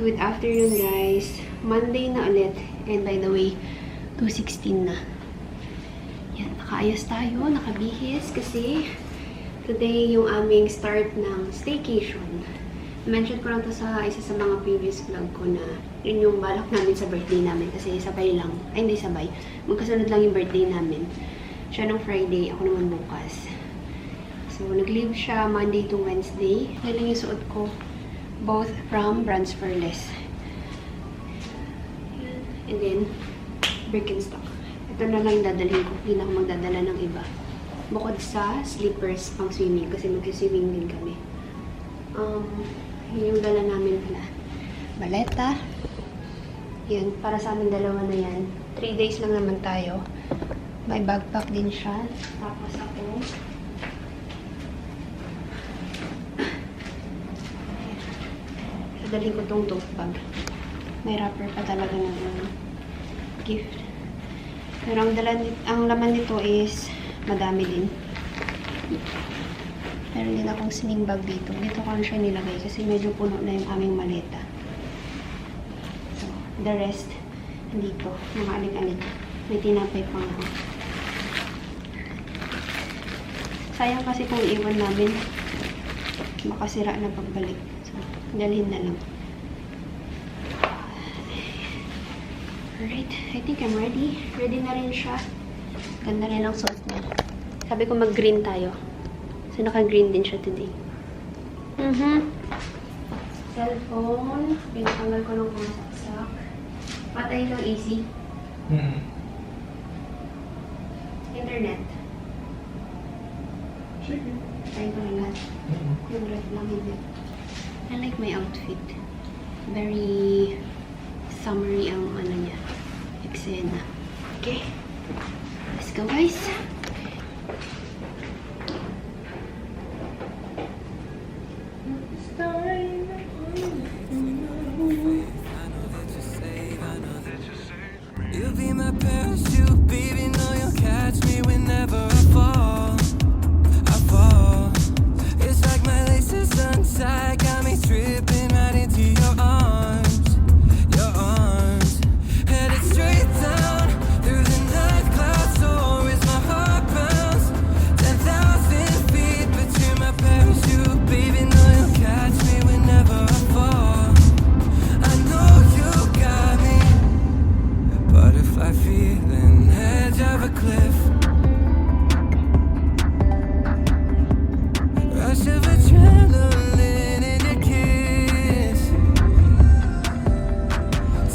Good afternoon, guys. Monday na ulit. And by the way, 2:16 na. Yan, nakaayos tayo, nakabihis kasi today yung aming start ng staycation. Mention ko lang to sa isa sa mga previous vlog ko na yun yung balak namin sa birthday namin kasi sabay lang. Ay, hindi sabay. Magkasunod lang yung birthday namin. Siya nung Friday, ako naman bukas. So, nag-leave siya Monday to Wednesday. Yan lang yung suot ko. Both from Brands for Less. And then, Birkenstock. Ito na lang yung dadalhin ko. Hindi na ako magdadala ng iba. Bukod sa slippers pang swimming. Kasi mag-swimming din kami. Yun yung dala namin pala. Baleta. Yun, para sa amin dalawa na yan. 3 days lang naman tayo. May backpack din siya. Tapos ako. Dalhin ko tong tote bag. May wrapper pa talaga ng gift. Pero ang laman nito is madami din. Meron din akong sling bag dito. Dito ko siya nilagay kasi medyo puno na yung aming maleta. So, the rest, dito. Nakaalig-alig. May tinapay pang ako. Sayang kasi kung iwan namin, makasira na pagbalik. So, dalhin na lang. Alright, I think I'm ready. Ready na rin siya. Ganda rin ang suot niya. Sabi ko mag-green tayo. So, naka-green din siya today. Cellphone. Pinatanggal ko ng mga saksak. Patay ng AC. Internet. Patay ko rin lahat. Yung ref lang hindi. I like my outfit. Very summery ang ano niya. Eksena. Okay. Let's go, guys. You'll be my parachute, baby. Know you'll catch me whenever I fall. I fall. It's like my laces untied, got me tripping right into your arms. Your arms. Headed straight down through the night clouds. So is my heart bounce 10,000 feet, but you're my parachute, baby. Know you'll catch me whenever I fall. I know you got me. But if I feel an edge of a cliff, rush of adrenaline in your kiss,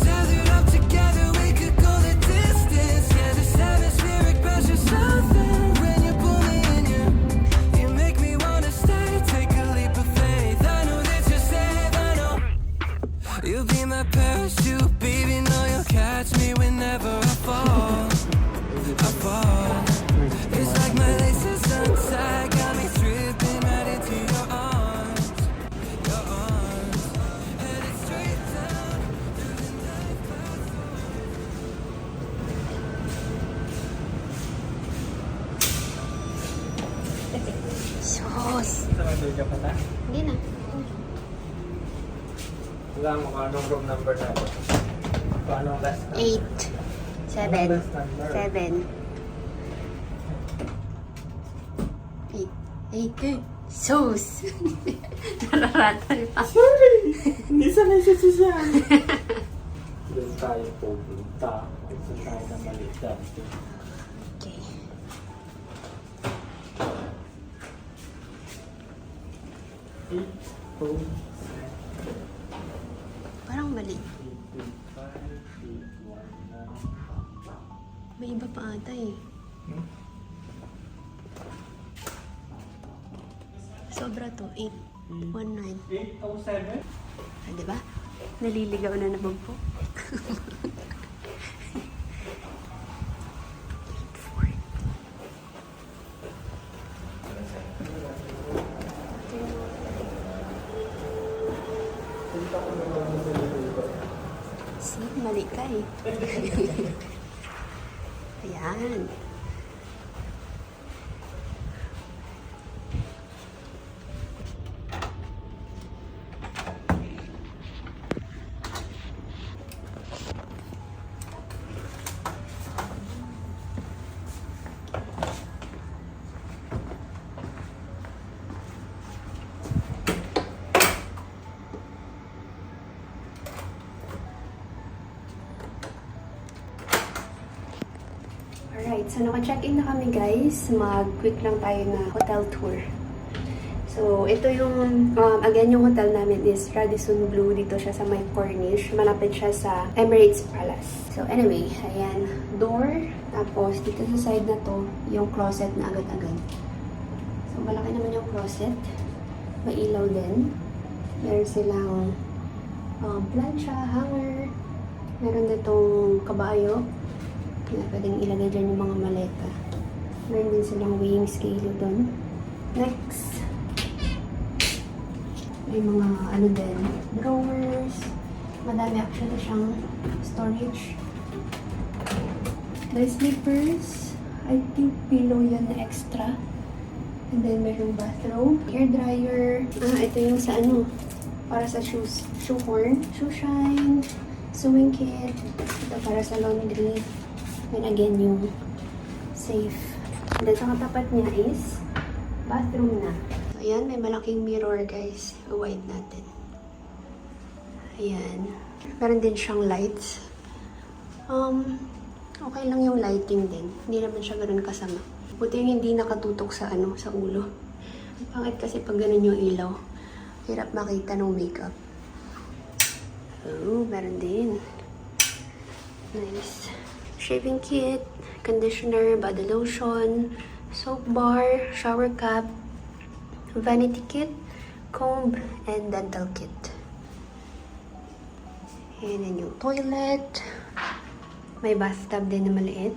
tethered up together, we could go the distance. Yeah, this atmospheric pressure, something when you pull me in, you make me wanna stay. Take a leap of faith. I know that you're safe. I know you'll be my parachute, baby. Know you'll catch me whenever I fall. I fall. It's like my laces untied, got me tripping right into your arms. Your arms. Headed straight down through the night clouds. Sos. Sa ka pa ta? Hindi na. Wala mo kung anong room number na ito. Kung anong last number. 8. 7. Anong last number? 7. 8. Sos. Nararatan pa. Sorry! Hindi sanay siya siya. Doon tayo pupunta. Gusto tayo na maliit dati. Okay. Parang mali. May iba pa ata eh. Sobra to. 819. 807? Ah, diba? Naliligaw na naman po. 8-4. See, mali ka eh. Ayan. Alright, so naka-check-in na kami guys. Mag-quick lang tayo na hotel tour. So, ito yung, again, yung hotel namin is Radisson Blu. Dito siya sa may Corniche. Malapit siya sa Emirates Palace. So, anyway, ayan, door. Tapos, dito sa side na to, yung closet na agad-agad. So, malaki naman yung closet. May ilaw din. Meron silang plancha, hanger. Meron ditong kabayo. Na pwedeng ilagay dyan yung mga maleta. Meron din silang weighing scale doon. Next, may mga ano din, drawers. Madami actually siyang storage. The slippers, I think pillow yan na extra. And then merong bathroom, hair dryer. Ito yung sa ano, para sa shoes. Shoe horn, shoe shine, sewing kit. Ito para sa laundry. And again, yung safe. And then sa katapat niya is bathroom na. So, ayan, may malaking mirror, guys. I-wide natin. Ayan. Meron din siyang lights. Okay lang yung lighting din. Hindi naman siya ganun kasama. Buti yung hindi nakatutok sa ano, sa ulo. Pangit kasi pag ganun yung ilaw. Hirap makita ng makeup. Oh, meron din. Nice. Shaving kit, conditioner, body lotion, soap bar, shower cap, vanity kit, comb, and dental kit. And then yung toilet. May bathtub din na maliit.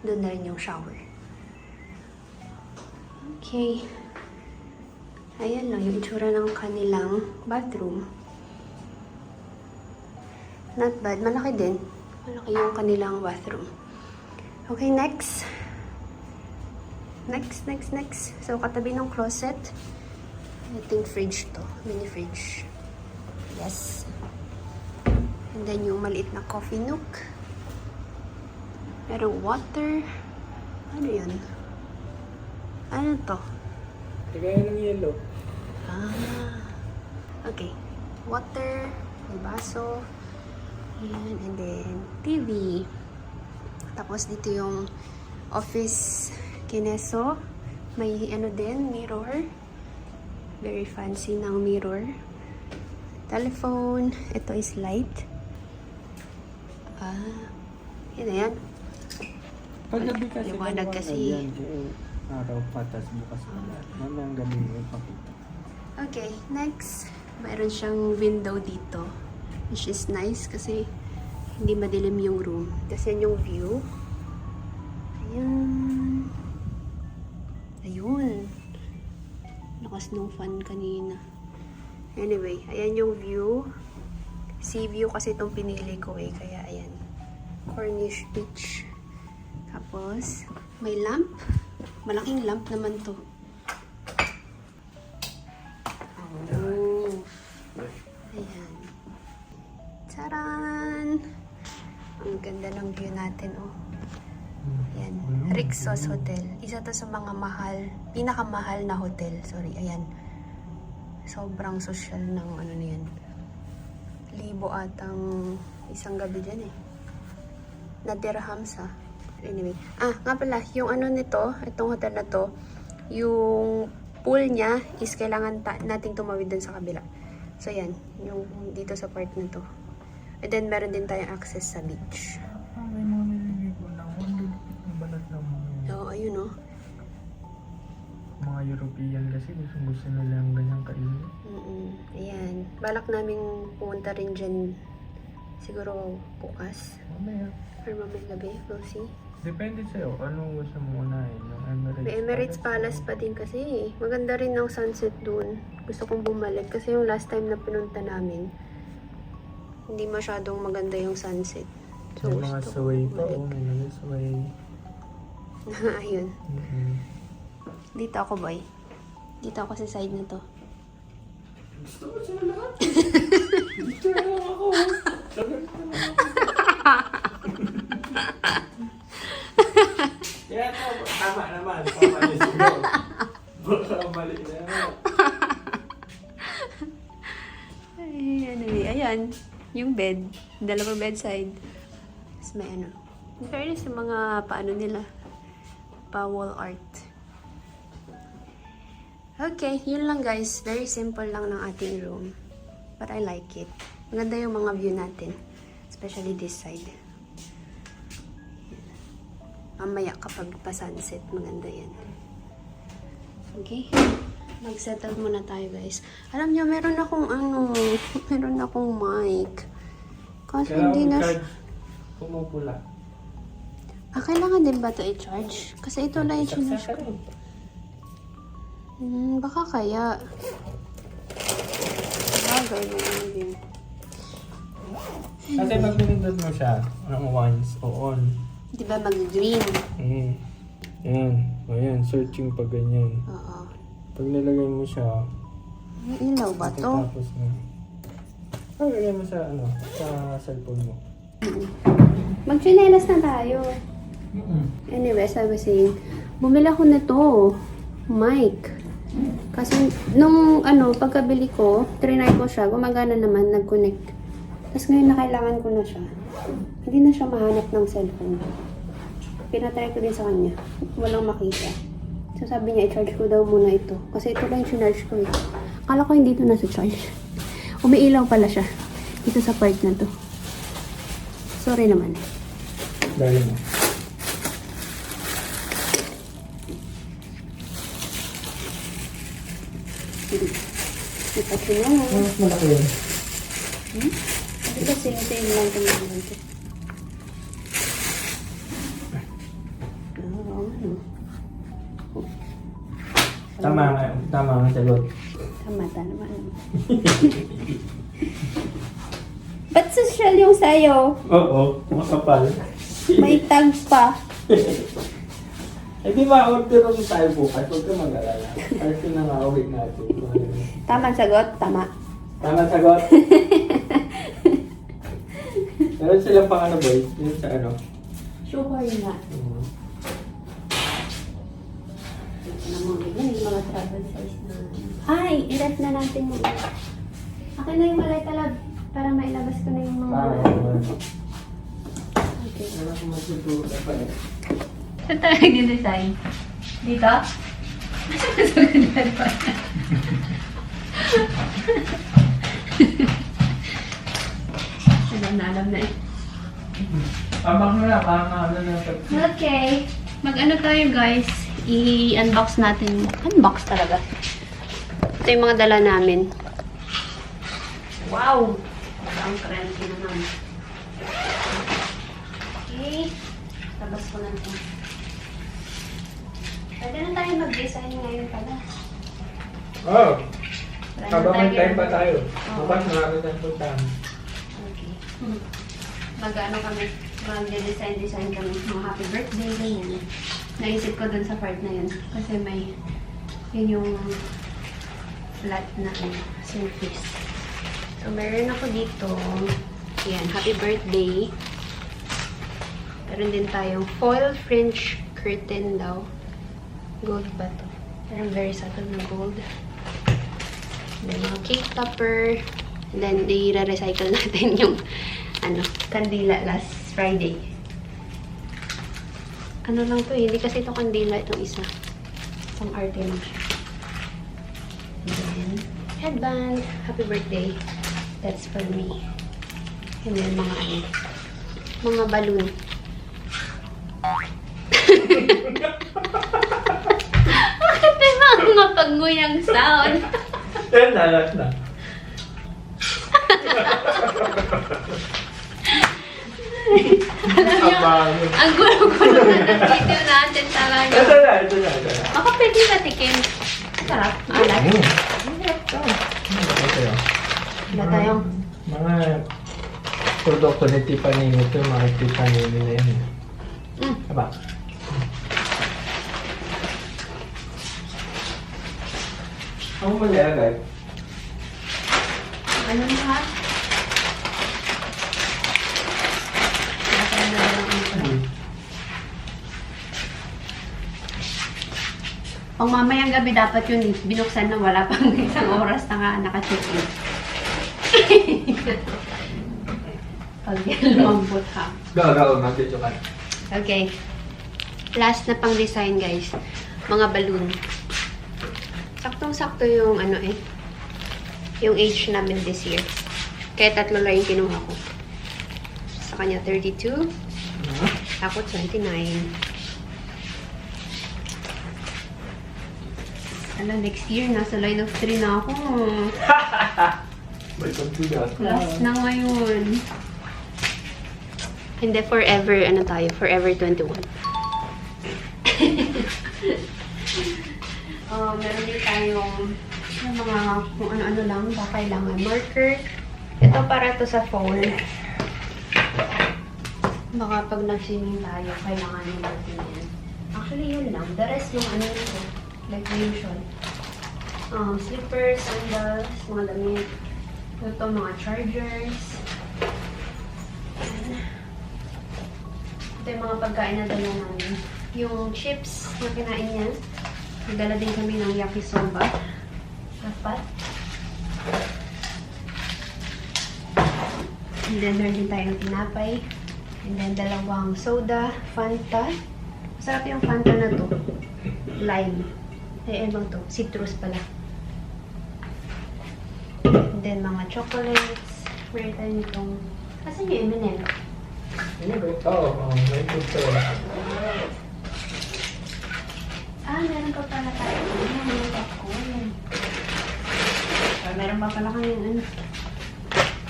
Doon na rin yung shower. Okay. Ayan lang yung itsura ng kanilang bathroom. Not bad. Malaki din. Malaki yung kanilang bathroom. Okay, next. Next. So, katabi ng closet. Ito yung fridge to. Mini fridge. Yes. And then yung maliit na coffee nook. Merong water. Ano yun? Ano to? Kagaya ng yellow. Okay. Water. May baso. Ayan, and then TV. Tapos dito yung office kineso. May ano din, mirror. Very fancy ng mirror. Telephone. Ito is light. Yun na yan. Paggabi kasi Liwanag maliwanag kasi. yan. Araw patas bukas wala. Mamayang gabi mo ipakita. Okay, next. Mayroon siyang window dito. Which is nice kasi hindi madilim yung room. Tapos yan yung view. Ayan. Ayun. Lakas ng fan kanina. Anyway, ayan yung view. Sea view kasi itong pinili ko eh. Kaya ayan. Corniche Beach. Tapos, may lamp. Malaking lamp naman to. Oh. Ayan. Charan! Ang ganda ng view natin, oh. Ayan. Rixos Hotel. Isa to sa mga mahal, pinakamahal na hotel. Sorry, ayan. Sobrang social ng ano na yan. 1,000 atang isang gabi dyan eh. Na dirhams ha. Anyway. Nga pala, yung ano nito, itong hotel na to, yung pool niya is kailangan nating tumawid dun sa kabila. So yan, yung dito sa part na to. And then meron din tayong access sa beach. May mga nililigo na. Ang lulupit ng balat ng mga. So, ayun oh. Mga European kasi gusto nila yung ganyang kainin. Ayan. Balak namin pumunta rin dyan siguro bukas. Mamaya. Or mamayang gabi. We'll see. Depende sa'yo. Anong gusto mo unahin? Yung Emirates May Emirates Palace pa din kasi. Maganda rin ang sunset dun. Gusto kong bumalik kasi yung last time na pinunta namin, hindi masyadong maganda yung sunset. So, May mga gusto sway kong pa. bumalik. May mga sway. Ayun. Dito ako, boy. Dito ako sa side na to. Gusto ko sila lahat. Gusto ko lang ako. Kaya tama naman. Tama niya siguro. Baka mali na yan. Anyway, ayan. Yung bed. Dalawang bedside. Tapos may ano. In fairness, yung mga paano nila, pa-wall art. Okay, yun lang guys. Very simple lang ng ating room. But I like it. Maganda yung mga view natin. Especially this side. Mamaya kapag pa-sunset, maganda yan. Okay? Mag-settle muna tayo guys. Alam nyo, meron akong meron akong mic. Kasi hindi na... Pumupula. Kailangan din ba ito i-charge? Kasi ito lang yung charge ko. Baka kaya. Bagay mo din. Kasi pag pinindot mo siya, once o on. Di ba mag-green? Ayan. Ayan, searching pag ganyan. Oo. Pag nilagay mo siya, May ilaw ba to? tapos na. Lagay mo sa sa cellphone mo. Mag-chinelas na tayo. Anyway, as I was saying, bumili ako nito. Mic. Kasi nung pagkabili ko, trinay ko siya, gumagana naman, nag-connect. Tapos ngayon na kailangan ko na siya. Hindi na siya mahanap ng cellphone. Pinatry ko din sa kanya. Walang makita. So sabi niya, i-charge ko daw muna ito. Kasi ito lang yung charge ko eh. Akala ko hindi ito nasa charge. Umiilaw pala siya. Dito sa part na to. Sorry naman. Dahil mo. Ipatry mo na. Mas malaki yun. Kasi same lang ito naman ito. Tama ang sagot. Tama naman. Ba't social yung sayo? Oo, makapal. May tag pa. Eh di ba, order ulit tayo bukas. Huwag ka mag-alala. Kasi nangawit natin. Tama sagot? Tama. Tama sagot. Meron silang pang boy? Yun sa Sure nga. Yan yung mga travel size na. Ay! I-ref na natin yung akin na yung malay talab. Para mailabas ko na yung mga Okay. Meron ko magtuturo na pa eh. Saan tayo nag-design? Dito? Alam na eh. Abang na ano na. Okay. Mag-ano tayo guys? I-unbox natin. Unbox talaga. Ito yung mga dala namin. Wow! Ang crunchy naman. Okay. Tabas ko na ito. Pwede na tayo mag-design ngayon pala. Oh! Wala na Habang may time tayo- pa tayo. Oo. Bukas marami tayong puntahan. Okay. Mag-ano kami, mag-design kami. Mga happy birthday, ganyan. Naisip ko dun sa part na yun. Kasi may, yun yung flat na surface. So, meron ako dito. Yan, happy birthday. Meron din tayong foil French curtain daw. Gold ba to? Parang very subtle na gold. Then, mga cake topper. Then, i-recycle natin yung kandila last Friday. Ano lang to eh. Hindi kasi ito kandila. Itong isa. Isang arte lang siya. Then, headband. Happy birthday. That's for me. And then, mga balloon. Bakit may mga pagnguyang sound? Yan na, last na. Alam niyo, ang gulo-gulo na ng video natin talaga. Ito na. Baka pwede patikin. Sarap. Alat. Ito yun. Wala tayong. Mga produkto ni Tiffany ito, mga Tiffany nila yan. Aba? Ang mali agad. Ano na ha? Pang mamayang gabi dapat yun binuksan na wala pang isang oras na nga naka-check-in. Pag yan lumambot ha. Gagawa, mag-video ka. Okay. Last na pang design, guys. Mga balloon. Saktong-sakto yung ano eh. Yung age namin this year. Kaya 3 lang yung kinuha ko. Sa kanya 32. Ako 29. Alam, next year, nasa line of 3 na ako. May pagbigat. Last na ngayon. Hindi, forever, ano tayo? Forever 21. Meron din tayong yung mga kung ano-ano lang ba kailangan. Marker. Ito para to sa phone. Baka pag nag-swimming tayo, kailangan nyo natin yan. Actually, yun lang. The rest yung ano ito. Like usual. Slippers, sandals, mga damit. Ito, mga chargers. Ayan. Ito yung mga pagkain na dala namin. Yung chips na kinain niya. Nagdala din kami ng yakisoba. Apat. And then, meron din tayong tinapay. And then, 2 soda, Fanta. Masarap yung Fanta na to. Lime. Eh, ano to? Citrus pala. And then, mga chocolates. Meron tayo nitong... Asan yung M&M? Oo, may pagkain. Meron pa pala tayo. Meron ako. Meron pa pala kami ano.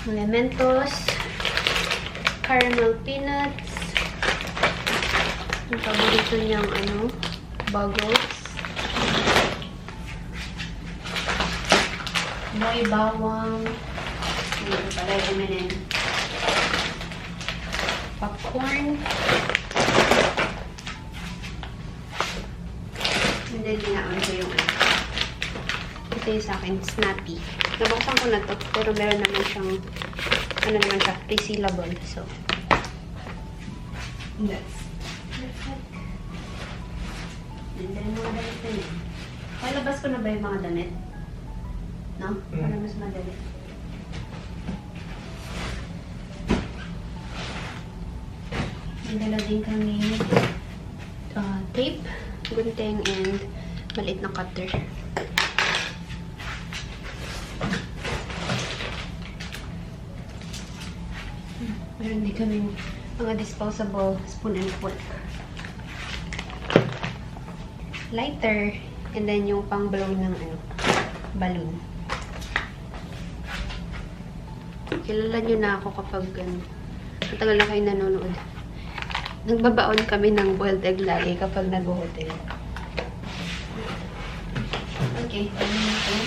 Mga Mentos. Caramel peanuts. Yung paborito niyang ano. Buggles. Boy bawang. Meron pala yung M&M. Popcorn. And then, ginaon ko yung ano. Ito yung sa akin, Snappy. Nabuksan ko na to, pero meron naman siyang, ano naman siya, resealable. So, that's it. And then, mga damit na yun. Palabas ko na ba yung mga damit? No? Para mas madali. Dala din kami tape, gunting, and maliit na cutter. Meron din kami mga disposable spoon and fork. Lighter, and then yung pang blow ng ano, balloon. Kilala nyo na ako kapag matagal na kayo nanonood. Nagbabaon kami ng boiled egg lagi kapag nag-hotel. Okay, ano natin?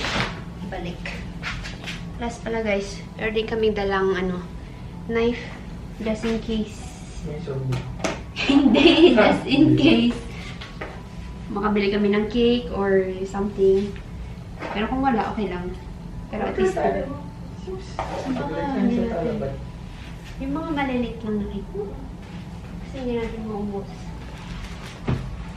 Ibalik. Last pala guys, meron din kaming dalang ano, knife, just in case. May sorbi. Hindi, just in case. Makabili kami ng cake or something. Pero kung wala, okay lang. Pero at least yung mga malilit lang na cake. Kasi hindi natin maubos.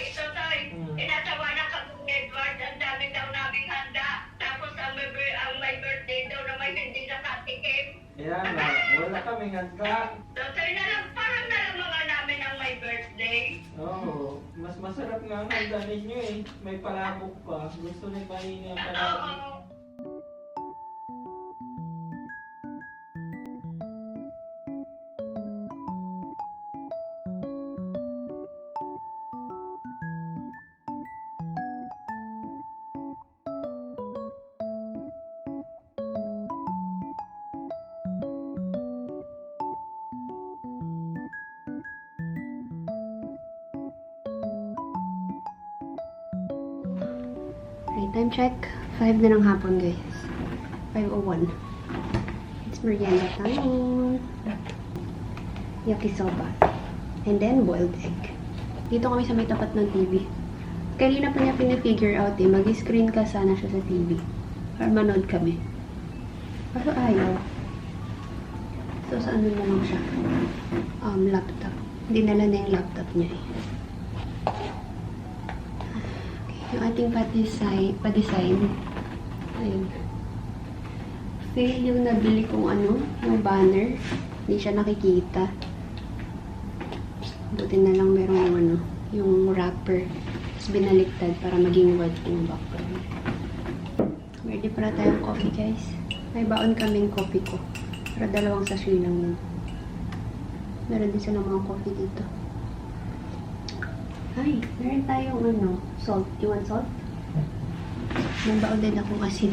So, Toy, inatawanan ka kung Edward, ang dami daw naming handa. Tapos ang my birthday daw na may hindi nakatikim. Kaya nga, wala kaming handa. So, Toy, parang nalamangan namin ang my birthday. Oo, mas masarap nga ang handa ninyo eh. May palabok pa. Gusto ni Pahin ang palabok. Oo. Right, time check. 5 na ng hapon, guys. 5:01. It's merienda time. Yakisoba. And then, boiled egg. Dito kami sa may tapat ng TV. Kanina pa niya pinifigure out eh. Mag-screen ka sana siya sa TV. Para manood kami. Pero ayaw. So, sa ano na lang siya? Laptop. Dinala na yung laptop niya eh. Yung ating pa-design. Ayun. Fail yung nabili kong ano, yung banner. Hindi siya nakikita. Buti na lang meron yung ano, yung wrapper. Tapos binaliktad para maging white yung background. Ready para tayong coffee, guys. May baon kaming coffee ko. Pero 2 sachet lang yun. Meron din silang mga coffee dito. Ay, meron tayong ano, salt. You want salt? May baon din akong asin.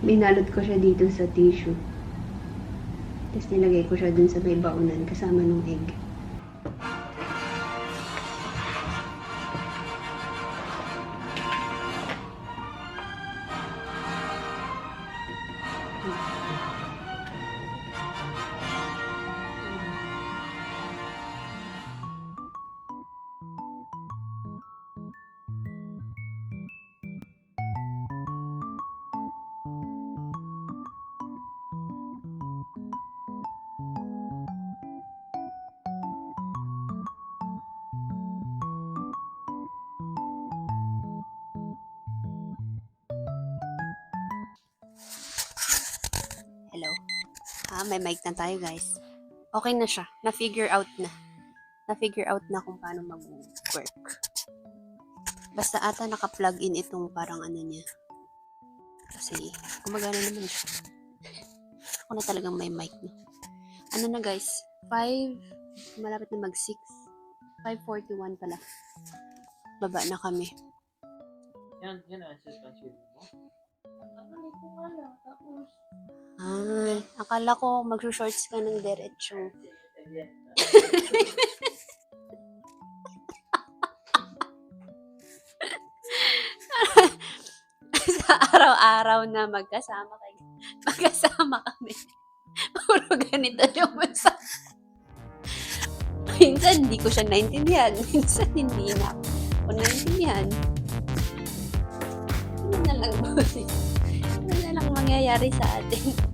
Binalot ko siya dito sa tissue. Tapos nilagay ko siya dun sa may baonan kasama ng egg. Hello. May mic na tayo, guys. Okay na siya. Na-figure out na. Na-figure out na kung paano mag-work. Basta ata naka-plug in itong parang ano niya. Kasi gumagana naman siya. Ako na talagang may mic na. Ano na, guys? 5, malapit na mag-6. 5:41 pala. Baba na kami. Yan ang suspension mo. Akala ko magsushorts ka ng diretso. Sa araw-araw na magkasama kami. Puro ganito yung masa. Minsan hindi ko siya naintindihan. Minsan hindi na ako naintindihan. Ano na lang mangyayari sa atin?